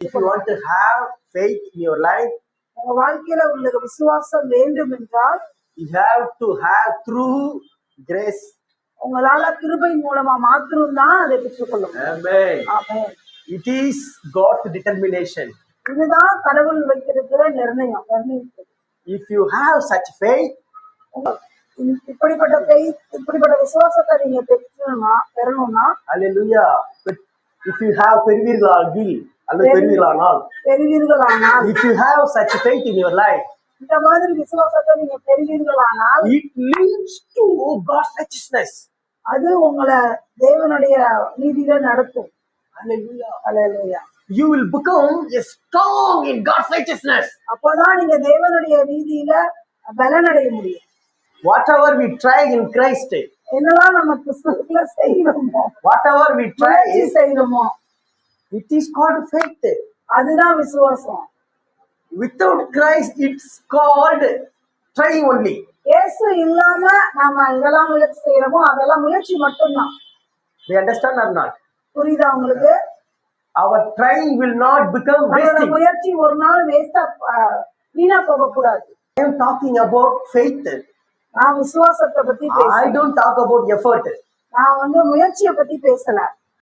If you want to have faith in your life, உங்க வாழ்க்கையில உங்களுக்கு விசுவாசம் வேண்டும் என்றால் you have to have through grace. உங்களால கிருபை மூலமா மாத்திரம்தான் அதை பெற்றுக்கொள்ள முடியும். Amen. Amen. It is God's determination. இதுதான் கடவுள் வைத்திருக்கிற நிர்ணயித்தது. If you have such faith, இப்படிப்பட்ட விசுவாசத்தை நீங்க பெறணும்னா hallelujah. But if you have பெறுவீர்களானால், if you have such faith in your life, இந்த மாதிரி விசுவாசத்தை நீங்க பெறுவீர்களானால் it leads to God's righteousness. அது உங்களை தேவனுடைய நீதியில நடத்தும். Hallelujah. Hallelujah. You will become a strong in God's righteousness. அப்பதான் நீங்க தேவனுடைய நீதியில பலனடைய முடியும். Whatever we try in Christ, என்னெல்லாம் நம்ம கிறிஸ்துவுக்குள்ள செய்யணுமோ, whatever we try, செய்யணுமோ, it is called faith. அதுதான் விசுவாசம். Without Christ, it's called trying only. இயேசு இல்லாம நாம இதெல்லாம் முயற்சி செய்யறோமோ அதெல்லாம் முயற்சி மட்டும்தான். We understand or not? புரியுதா உங்களுக்கு? Our trying will not become wasting. முயற்சி ஒரு நாள் வேஸ்டா வீணா போக கூடாது. I am talking about faith. நான் விசுவாசத்தை பத்தி I don't talk about effort. நான் முயற்சியை பத்தி பேசல.